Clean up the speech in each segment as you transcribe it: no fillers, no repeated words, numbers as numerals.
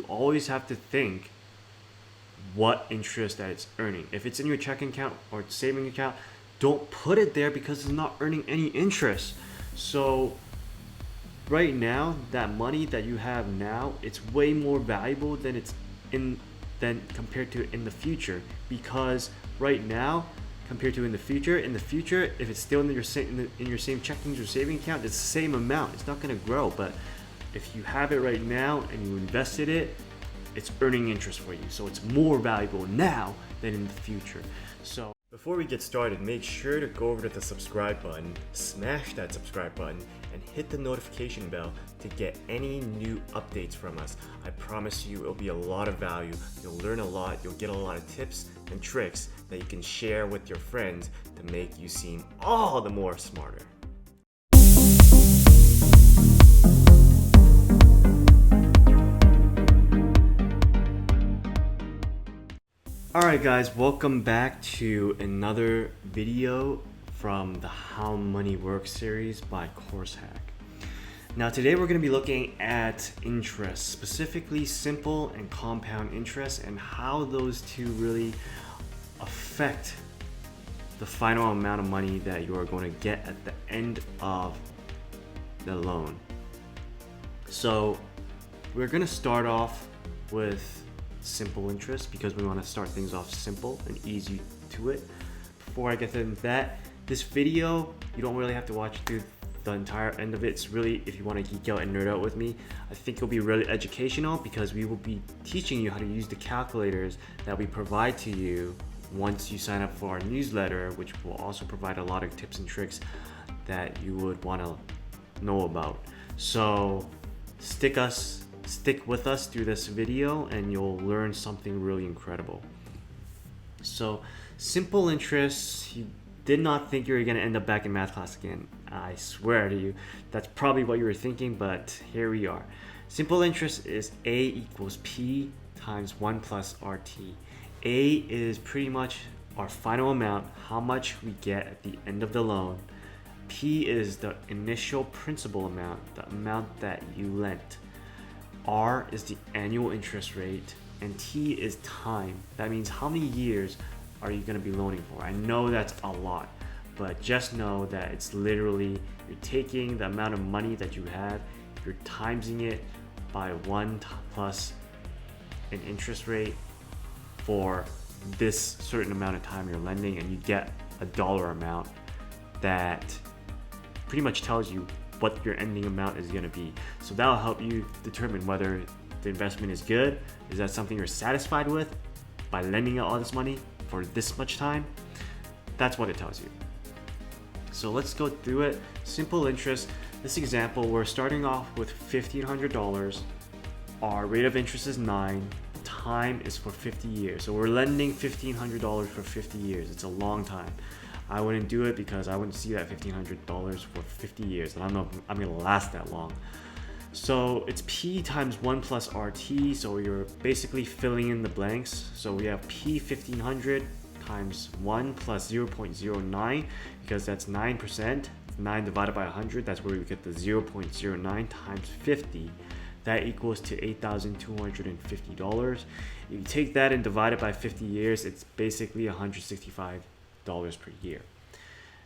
always have to think what interest that it's earning. If it's in your checking account or saving account, don't put it there because it's not earning any interest. So right now, that money that you have now, it's way more valuable than it's in than compared to in the future. Because right now, compared to in the future, if it's still in your same checkings or saving account, it's the same amount. It's not going to grow. But if you have it right now and you invested it, it's earning interest for you. So it's more valuable now than in the future. So before we get started, make sure to go over to the subscribe button, smash that subscribe button, and hit the notification bell to get any new updates from us. I promise you it'll be a lot of value. You'll learn a lot, you'll get a lot of tips and tricks that you can share with your friends to make you seem all the more smarter. Alright guys, welcome back to another video from the How Money Works series by CourseHack. Now today we're going to be looking at interest, specifically simple and compound interest, and how those two really affect the final amount of money that you are going to get at the end of the loan. So we're going to start off with simple interest because we want to start things off simple and easy to it. Before I get into that, this video, you don't really have to watch through the entire end of it. It's really, if you want to geek out and nerd out with me, I think it'll be really educational because we will be teaching you how to use the calculators that we provide to you once you sign up for our newsletter, which will also provide a lot of tips and tricks that you would want to know about. So stick with us through this video and you'll learn something really incredible. So simple interest, you did not think you were going to end up back in math class again. I swear to you, that's probably what you were thinking, but here we are. Simple interest is A equals P times 1 plus RT. A is pretty much our final amount, how much we get at the end of the loan. P is the initial principal amount, the amount that you lent. R is the annual interest rate, and T is time. That means how many years are you going to be loaning for? I know that's a lot, but just know that it's literally, you're taking the amount of money that you have, you're timesing it by 1 plus an interest rate for this certain amount of time you're lending, and you get a dollar amount that pretty much tells you what your ending amount is going to be. So that'll help you determine whether the investment is good. Is that something you're satisfied with by lending out all this money for this much time? That's what it tells you. So let's go through it. Simple interest. This example, we're starting off with $1,500. Our rate of interest is 9. Time is for 50 years. So we're lending $1,500 for 50 years. It's a long time. I wouldn't do it because I wouldn't see that $1,500 for 50 years. And I don't know if I'm going to last that long. So it's P times 1 plus RT. So you're basically filling in the blanks. So we have P 1,500 times 1 plus 0.09 because that's 9%. 9 divided by 100, that's where we get the 0.09 times 50. That equals to $8,250. If you take that and divide it by 50 years, it's basically $165 per year.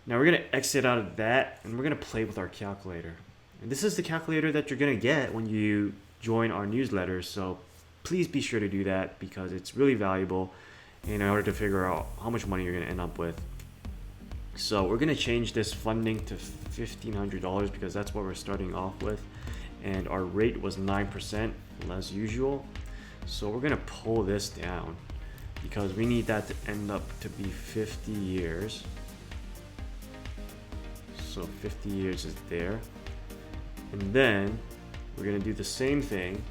Now we're going to exit out of that and we're going to play with our calculator. And this is the calculator that you're going to get when you join our newsletter. So please be sure to do that because it's really valuable in order to figure out how much money you're going to end up with. So we're going to change this funding to $1,500 because that's what we're starting off with. And our rate was 9% as usual. So we're going to pull this down because we need that to end up to be 50 years. So 50 years is there. And then we're going to do the same thing.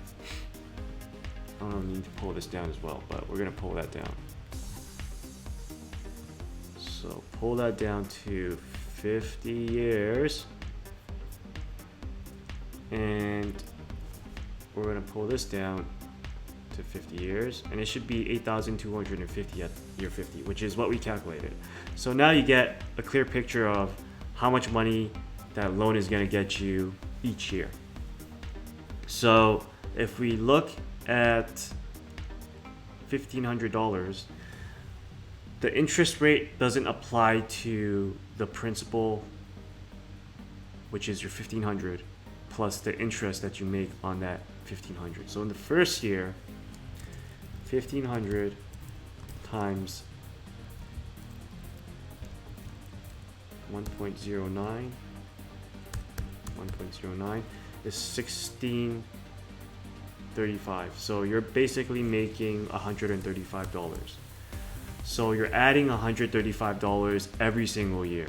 I don't need to pull this down as well, but we're going to pull that down. So pull that down to 50 years. And we're going to pull this down to 50 years, and it should be 8,250 at year 50, which is what we calculated. So now you get a clear picture of how much money that loan is going to get you each year. So if we look at $1,500, the interest rate doesn't apply to the principal, which is your $1,500, plus the interest that you make on that $1,500. So in the first year, $1,500 times 1.09 is $16.35. So you're basically making $135. So you're adding $135 every single year,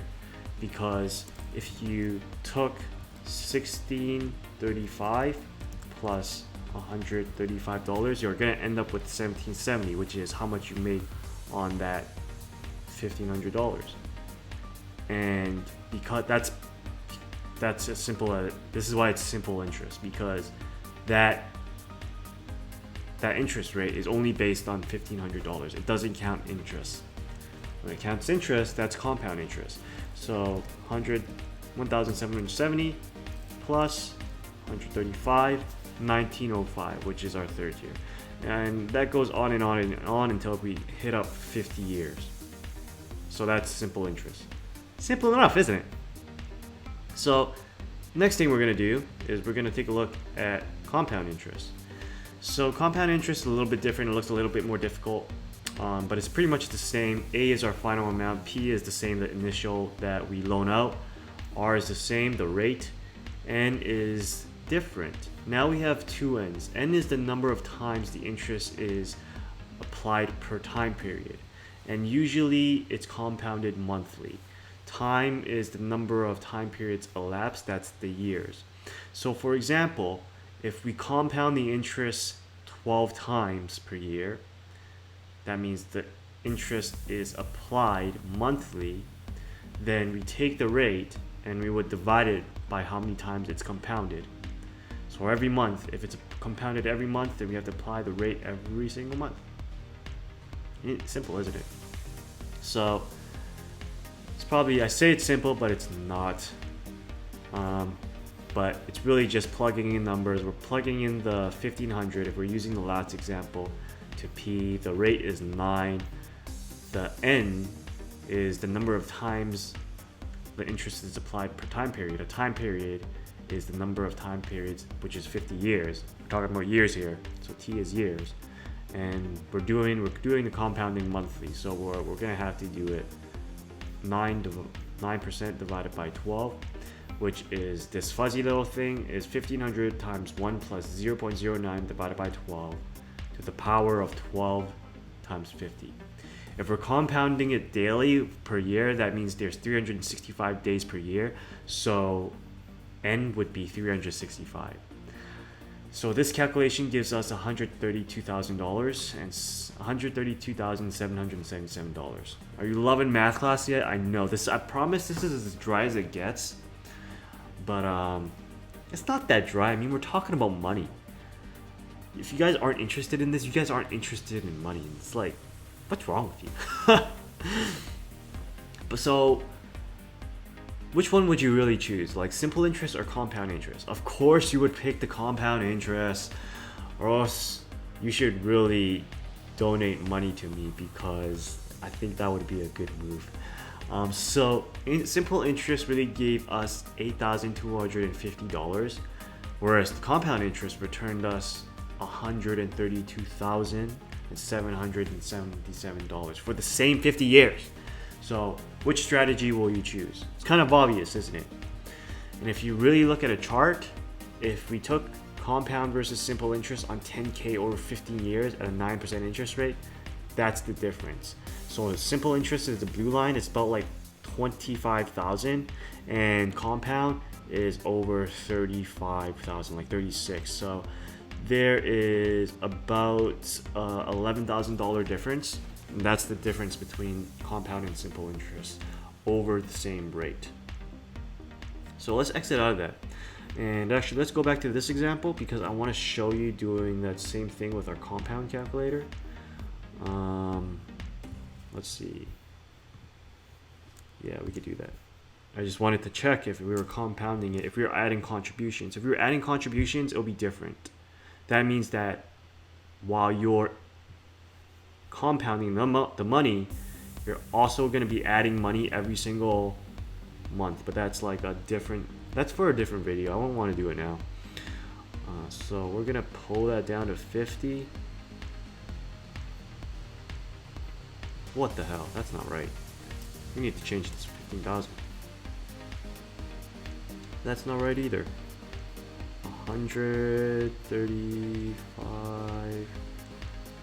because if you took $16.35 plus $135, you're gonna end up with $17.70, which is how much you make on that $1,500. And because that's as simple as, this is why it's simple interest, because that interest rate is only based on $1,500. It doesn't count interest. When it counts interest, that's compound interest. So 1,770 plus 135, 1905, which is our third year. And that goes on and on and on until we hit up 50 years. So that's simple interest. Simple enough, isn't it? So next thing we're going to do is we're going to take a look at compound interest. So compound interest is a little bit different. It looks a little bit more difficult, but it's pretty much the same. A is our final amount. P is the same, the initial that we loan out. R is the same, the rate. N is different. Now we have two N's. N is the number of times the interest is applied per time period. And usually it's compounded monthly. Time is the number of time periods elapsed, that's the years. So for example, if we compound the interest 12 times per year, that means the interest is applied monthly, then we take the rate and we would divide it by how many times it's compounded. So every month, if it's compounded every month, then we have to apply the rate every single month. It's simple, isn't it? So it's probably, I say it's simple, but it's not. But it's really just plugging in numbers. We're plugging in the 1,500 if we're using the last example to P. The rate is 9. The N is the number of times the interest is applied per time period. A time period is the number of time periods, which is 50 years. We're talking about years here, so T is years. And we're doing the compounding monthly, so we're gonna have to do it 9% divided by 12, which is this fuzzy little thing is 1,500 times 1 plus 0.09 divided by 12 to the power of 12 times 50. If we're compounding it daily per year, that means there's 365 days per year, so N would be 365. So this calculation gives us $132,000 and $132,777. Are you loving math class yet? I know this. I promise this is as dry as it gets, but it's not that dry. I mean, we're talking about money. If you guys aren't interested in this, you guys aren't interested in money. It's like, what's wrong with you? But so, which one would you really choose? Like simple interest or compound interest? Of course you would pick the compound interest, or else you should really donate money to me, because I think that would be a good move. So simple interest really gave us $8,250, whereas the compound interest returned us $132,777 for the same 50 years. So which strategy will you choose? It's kind of obvious, isn't it? And if you really look at a chart, if we took compound versus simple interest on 10K over 15 years at a 9% interest rate, that's the difference. So the simple interest is the blue line, it's about like 25,000, and compound is over 35,000, like 36. So there is about $11,000 difference. And that's the difference between compound and simple interest over the same rate. So let's exit out of that. And actually, let's go back to this example, because I want to show you doing that same thing with our compound calculator. Let's see. Yeah, we could do that. I just wanted to check if we were compounding it, if we were adding contributions. If we were adding contributions, it'll be different. That means that while you're compounding the money, you're also going to be adding money every single month. But that's like that's for a different video. I won't want to do it now. So we're going to pull that down to 50. What the hell? That's not right. We need to change this to 15,000. That's not right either. 135.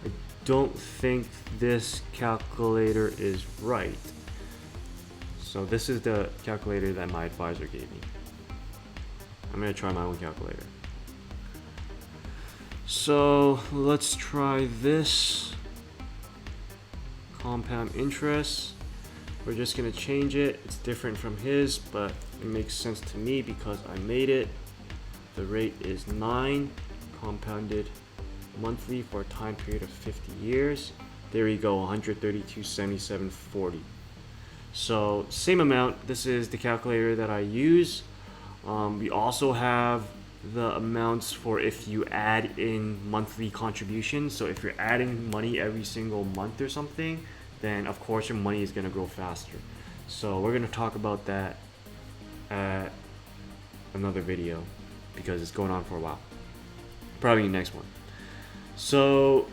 I don't think this calculator is right. So this is the calculator that my advisor gave me. I'm gonna try my own calculator. So let's try this. Compound interest. We're just gonna change it. It's different from his, but it makes sense to me because I made it. The rate is 9 compounded monthly for a time period of 50 years. There you go, 132.7740. So same amount. This is the calculator that I use. We also have the amounts for if you add in monthly contributions. So if you're adding money every single month or something, then of course your money is going to grow faster. So we're going to talk about that at another video because it's going on for a while. Probably the next one. So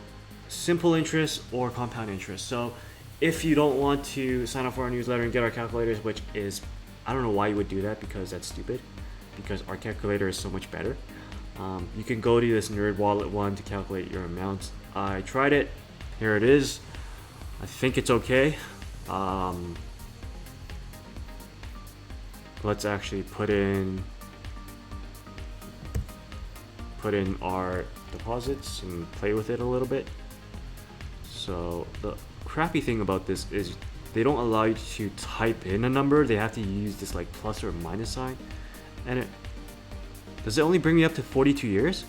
simple interest or compound interest. So if you don't want to sign up for our newsletter and get our calculators, which is, I don't know why you would do that because that's stupid, because our calculator is so much better. You can go to this NerdWallet one to calculate your amounts. I tried it. Here it is. I think it's okay. Let's actually put in our deposits and play with it a little bit. So the crappy thing about this is they don't allow you to type in a number. They have to use this like plus or minus sign. And does it only bring me up to 42 years?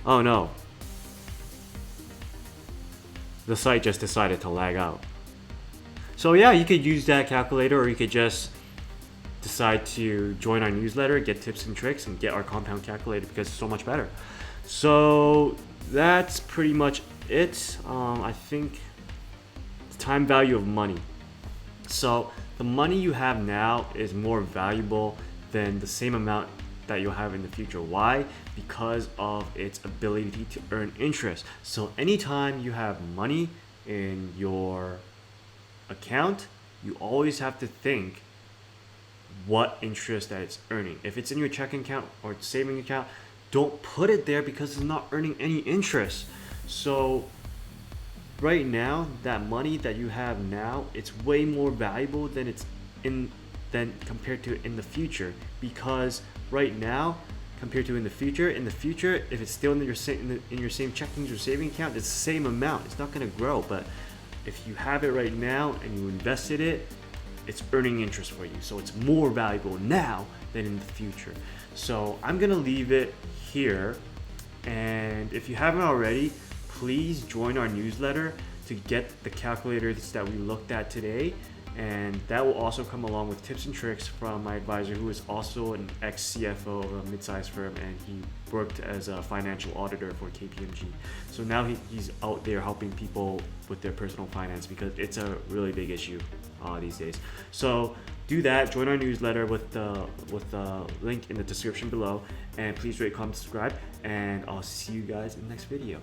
Oh no. The site just decided to lag out. So yeah, you could use that calculator, or you could just decide to join our newsletter, get tips and tricks, and get our compound calculator because it's so much better. So that's pretty much it. I think the time value of money. So the money you have now is more valuable than the same amount that you'll have in the future. Why? Because of its ability to earn interest. So anytime you have money in your account, you always have to think what interest that it's earning. If it's in your checking account or saving account, don't put it there because it's not earning any interest. So right now, that money that you have now, it's way more valuable than compared to in the future, because right now compared to in the future, if it's still in your same checking or saving account, it's the same amount. It's not going to grow. But if you have it right now and you invested it, it's earning interest for you. So it's more valuable now than in the future. So I'm going to leave it here. And if you haven't already, please join our newsletter to get the calculators that we looked at today. And that will also come along with tips and tricks from my advisor, who is also an ex-CFO of a mid-sized firm, and he worked as a financial auditor for KPMG. So now he's out there helping people with their personal finance because it's a really big issue these days. So do that. Join our newsletter with the link in the description below, and please rate, comment, subscribe, and I'll see you guys in the next video.